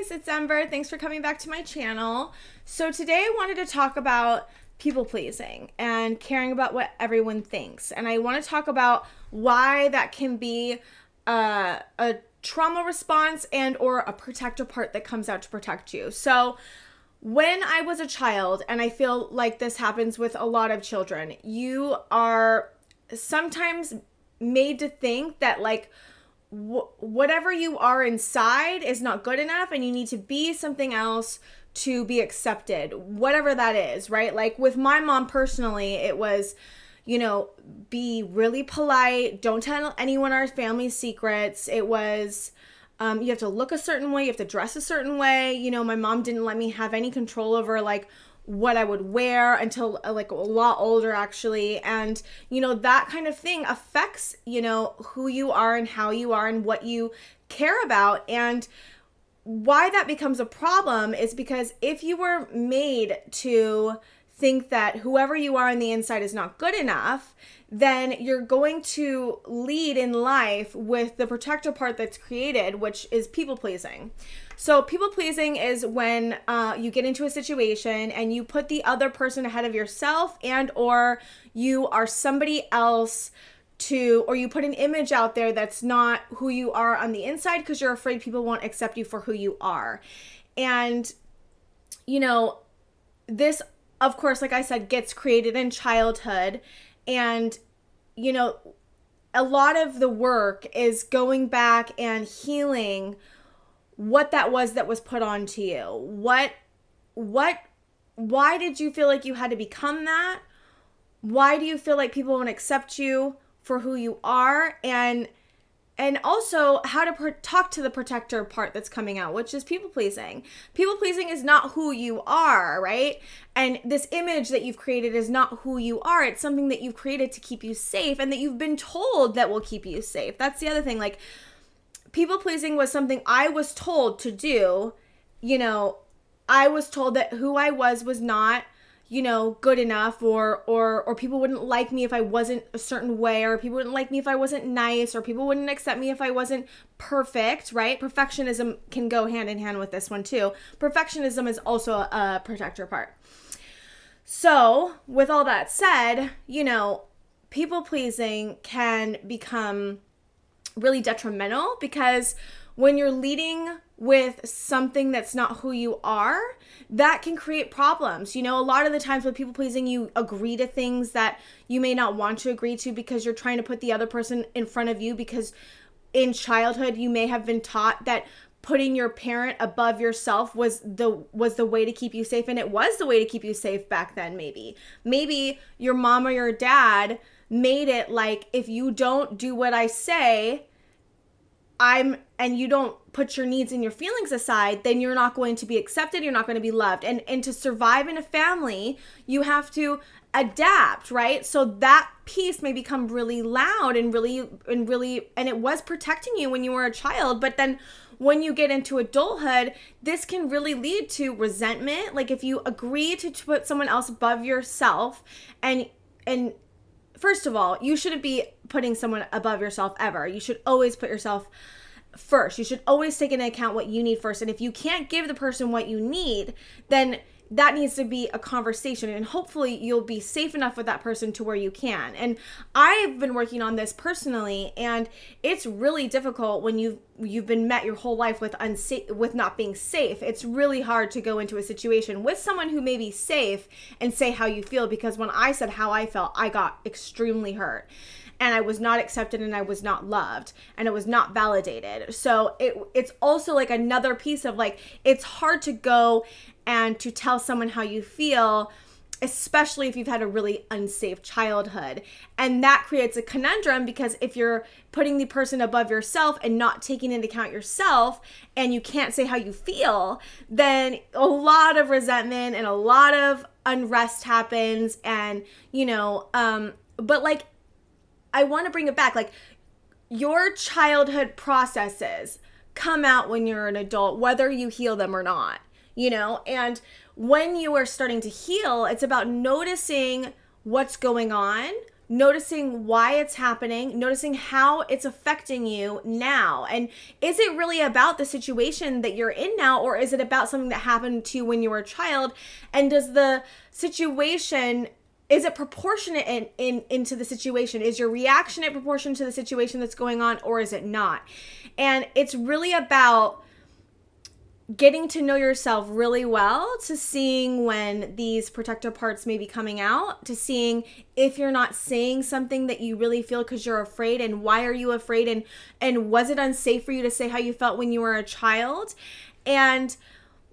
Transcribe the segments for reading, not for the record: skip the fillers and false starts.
guys, it's Ember. Thanks for coming back to my channel. So today I wanted to talk about people pleasing and caring about what everyone thinks. And I want to talk about why that can be a trauma response and or a protector part that comes out to protect you. So when I was a child, and I feel like this happens with a lot of children, you are sometimes made to think that like whatever you are inside is not good enough and you need to be something else to be accepted, whatever that is, right? Like with my mom personally, it was, be really polite, don't tell anyone our family secrets. It was, you have to look a certain way, you have to dress a certain way. My mom didn't let me have any control over like what I would wear until like a lot older actually. And, that kind of thing affects, who you are and how you are and what you care about. And why that becomes a problem is because if you were made to think that whoever you are on the inside is not good enough, then you're going to lead in life with the protector part that's created, which is people pleasing. So people pleasing is when you get into a situation and you put the other person ahead of yourself, and or you are somebody else or you put an image out there that's not who you are on the inside because you're afraid people won't accept you for who you are. And, this, of course, like I said, gets created in childhood. And, a lot of the work is going back and healing what that was put onto you. Why did you feel like you had to become that? Why do you feel like people won't accept you for who you are? And also how to talk to the protector part that's coming out, which is people pleasing. People pleasing is not who you are, right? And this image that you've created is not who you are. It's something that you've created to keep you safe and that you've been told that will keep you safe. That's the other thing. Like, people pleasing was something I was told to do. I was told that who I was not, good enough, or people wouldn't like me if I wasn't a certain way, or people wouldn't like me if I wasn't nice, or people wouldn't accept me if I wasn't perfect, right? Perfectionism can go hand in hand with this one too. Perfectionism is also a protector part. So with all that said, people pleasing can become really detrimental because when you're leading with something that's not who you are, that can create problems. A lot of the times with people pleasing, you agree to things that you may not want to agree to because you're trying to put the other person in front of you, because in childhood you may have been taught that putting your parent above yourself was the way to keep you safe, and it was the way to keep you safe back then. Maybe your mom or your dad made it like, if you don't do what I say, and you don't put your needs and your feelings aside, then you're not going to be accepted, you're not going to be loved. And to survive in a family, you have to adapt, right? So that piece may become really loud and it was protecting you when you were a child, but then when you get into adulthood, this can really lead to resentment. Like if you agree to put someone else above yourself, and first of all, you shouldn't be putting someone above yourself ever. You should always put yourself first. You should always take into account what you need first. And if you can't give the person what you need, then that needs to be a conversation, and hopefully you'll be safe enough with that person to where you can. And I've been working on this personally, and it's really difficult when you've been met your whole life with not being safe. It's really hard to go into a situation with someone who may be safe and say how you feel, because when I said how I felt, I got extremely hurt. And I was not accepted, and I was not loved, and it was not validated. So it's also like another piece of like, it's hard to go and to tell someone how you feel, especially if you've had a really unsafe childhood. And that creates a conundrum, because if you're putting the person above yourself and not taking into account yourself, and you can't say how you feel, then a lot of resentment and a lot of unrest happens. And, but like, I want to bring it back. Like, your childhood processes come out when you're an adult, whether you heal them or not, and when you are starting to heal, it's about noticing what's going on, noticing why it's happening, noticing how it's affecting you now. And is it really about the situation that you're in now, or is it about something that happened to you when you were a child? And does the situation, is it proportionate into the situation? Is your reaction in proportion to the situation that's going on, or is it not? And it's really about getting to know yourself really well, to seeing when these protector parts may be coming out, to seeing if you're not saying something that you really feel because you're afraid, and why are you afraid, and was it unsafe for you to say how you felt when you were a child, and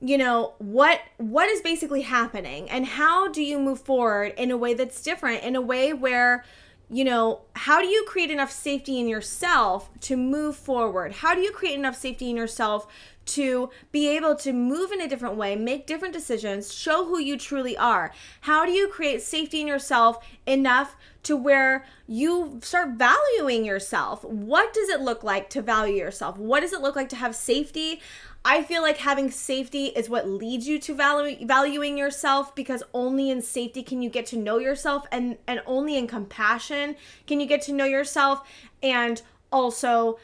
you know what is basically happening, and how do you move forward in a way that's different, in a way where, you know, how do you create enough safety in yourself to move forward? How do you create enough safety in yourself to be able to move in a different way, make different decisions, show who you truly are? How do you create safety in yourself enough to where you start valuing yourself? What does it look like to value yourself? What does it look like to have safety? I feel like having safety is what leads you to valuing yourself, because only in safety can you get to know yourself, and only in compassion can you get to know yourself, and also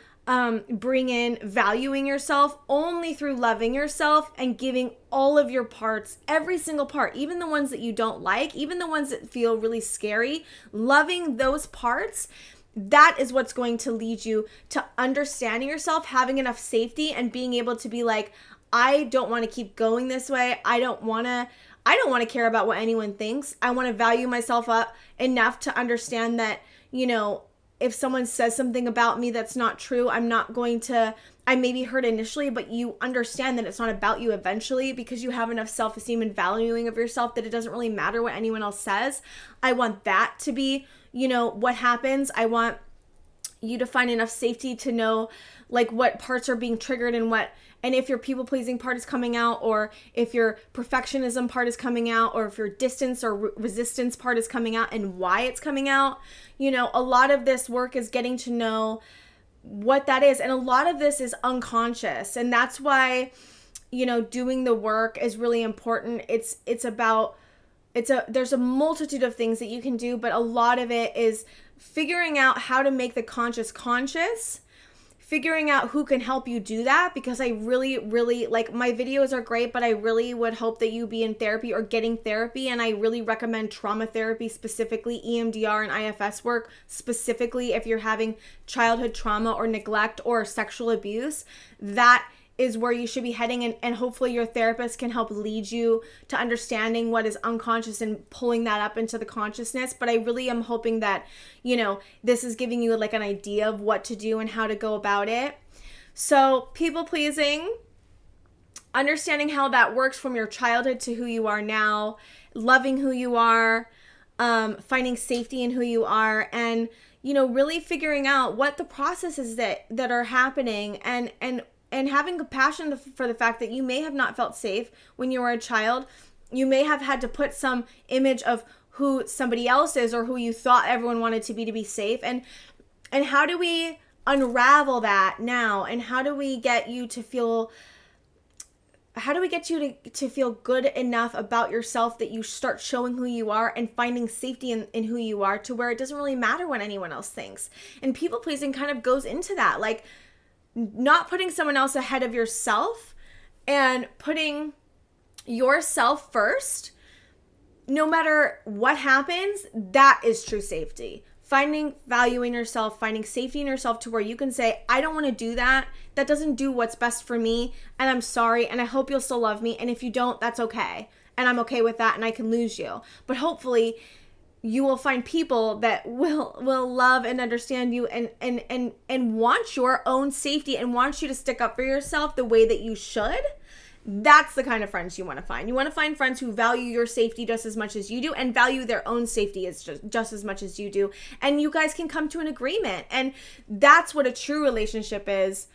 bring in valuing yourself only through loving yourself and giving all of your parts, every single part, even the ones that you don't like, even the ones that feel really scary, loving those parts. That is what's going to lead you to understanding yourself, having enough safety, and being able to be like, I don't want to keep going this way. I don't want to care about what anyone thinks. I want to value myself up enough to understand that, you know, if someone says something about me that's not true, I'm not going to, I may be hurt initially, but you understand that it's not about you eventually, because you have enough self-esteem and valuing of yourself that it doesn't really matter what anyone else says. I want that to be, you know, what happens. I want you to find enough safety to know like what parts are being triggered, and if your people pleasing part is coming out, or if your perfectionism part is coming out, or if your distance or resistance part is coming out, and why it's coming out. You know, a lot of this work is getting to know what that is, and a lot of this is unconscious, and that's why, you know, doing the work is really important. There's a multitude of things that you can do, but a lot of it is figuring out how to make the conscious, figuring out who can help you do that, because I really, really, like, my videos are great, but I really would hope that you be in therapy or getting therapy, and I really recommend trauma therapy, specifically EMDR and IFS work, specifically if you're having childhood trauma or neglect or sexual abuse. That is where you should be heading, and hopefully your therapist can help lead you to understanding what is unconscious and pulling that up into the consciousness. But I really am hoping that, you know, this is giving you like an idea of what to do and how to go about it. So people pleasing, understanding how that works from your childhood to who you are now, loving who you are, finding safety in who you are, and, you know, really figuring out what the processes that are happening, and having compassion for the fact that you may have not felt safe when you were a child. You may have had to put some image of who somebody else is, or who you thought everyone wanted to be safe. And how do we unravel that now? And how do we get you to feel, to feel good enough about yourself that you start showing who you are and finding safety in who you are, to where it doesn't really matter what anyone else thinks? And people pleasing kind of goes into that, like, not putting someone else ahead of yourself and putting yourself first. No matter what happens, that is true safety. Finding value in yourself, finding safety in yourself, to where you can say, I don't want to do that. That doesn't do what's best for me, and I'm sorry, and I hope you'll still love me. And if you don't, that's okay. And I'm okay with that, and I can lose you. But hopefully you will find people that will love and understand you, and want your own safety, and want you to stick up for yourself the way that you should. That's the kind of friends you want to find. You want to find friends who value your safety just as much as you do, and value their own safety as just as much as you do. And you guys can come to an agreement. And that's what a true relationship is.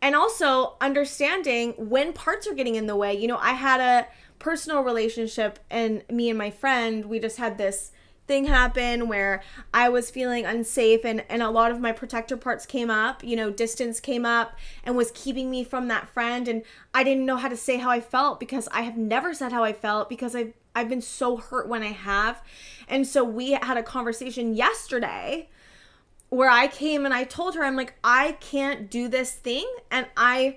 And also understanding when parts are getting in the way. You know, I had a personal relationship, and me and my friend, we just had this thing happen where I was feeling unsafe, and a lot of my protector parts came up, you know, distance came up and was keeping me from that friend. And I didn't know how to say how I felt, because I have never said how I felt, because I've been so hurt when I have. And so we had a conversation yesterday where I came and I told her, I'm like, I can't do this thing, and I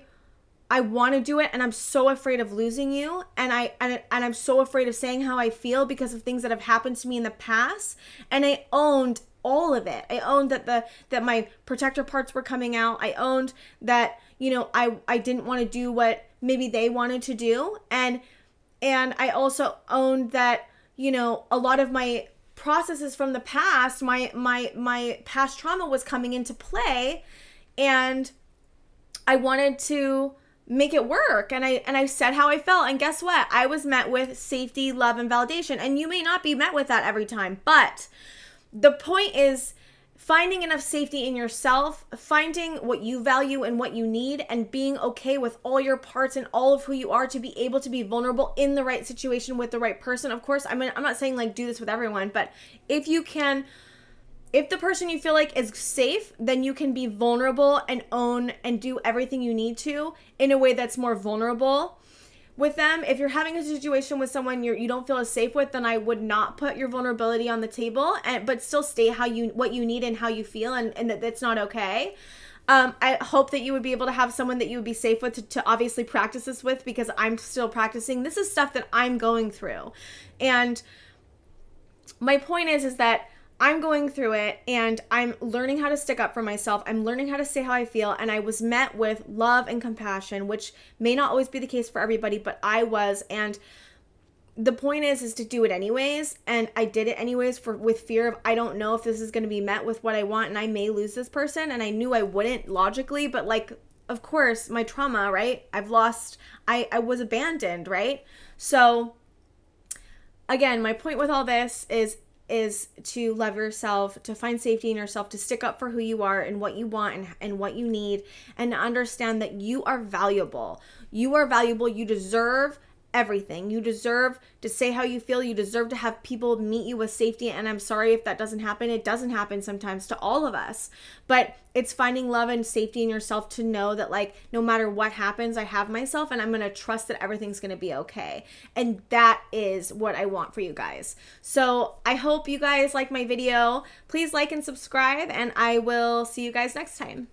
want to do it, and I'm so afraid of losing you, and I'm so afraid of saying how I feel because of things that have happened to me in the past. And I owned all of it. I owned that my protector parts were coming out. I owned that, you know, I didn't want to do what maybe they wanted to do, and I also owned that, you know, a lot of my processes from the past, my past trauma was coming into play, and I wanted to make it work. And I said how I felt. And guess what? I was met with safety, love, and validation. And you may not be met with that every time. But the point is finding enough safety in yourself, finding what you value and what you need, and being okay with all your parts and all of who you are to be able to be vulnerable in the right situation with the right person. Of course, I mean, I'm not saying like do this with everyone, but if you can, if the person you feel like is safe, then you can be vulnerable and own and do everything you need to in a way that's more vulnerable with them. If you're having a situation with someone you don't feel as safe with, then I would not put your vulnerability on the table, but still stay what you need and how you feel, and that's not okay. I hope that you would be able to have someone that you would be safe with to obviously practice this with, because I'm still practicing. This is stuff that I'm going through. And my point is that I'm going through it, and I'm learning how to stick up for myself. I'm learning how to say how I feel, and I was met with love and compassion, which may not always be the case for everybody, but I was. And the point is to do it anyways, and I did it anyways with fear of, I don't know if this is going to be met with what I want, and I may lose this person, and I knew I wouldn't logically, but like, of course, my trauma, right? I've lost, I was abandoned, right? So again, my point with all this is to love yourself, to find safety in yourself, to stick up for who you are and what you want and what you need, and to understand that you are valuable. You are valuable. You deserve everything. You deserve to say how you feel. You deserve to have people meet you with safety. And I'm sorry if that doesn't happen. It doesn't happen sometimes to all of us, but it's finding love and safety in yourself to know that, like, no matter what happens, I have myself, and I'm going to trust that everything's going to be okay. And that is what I want for you guys. So I hope you guys like my video. Please like and subscribe, and I will see you guys next time.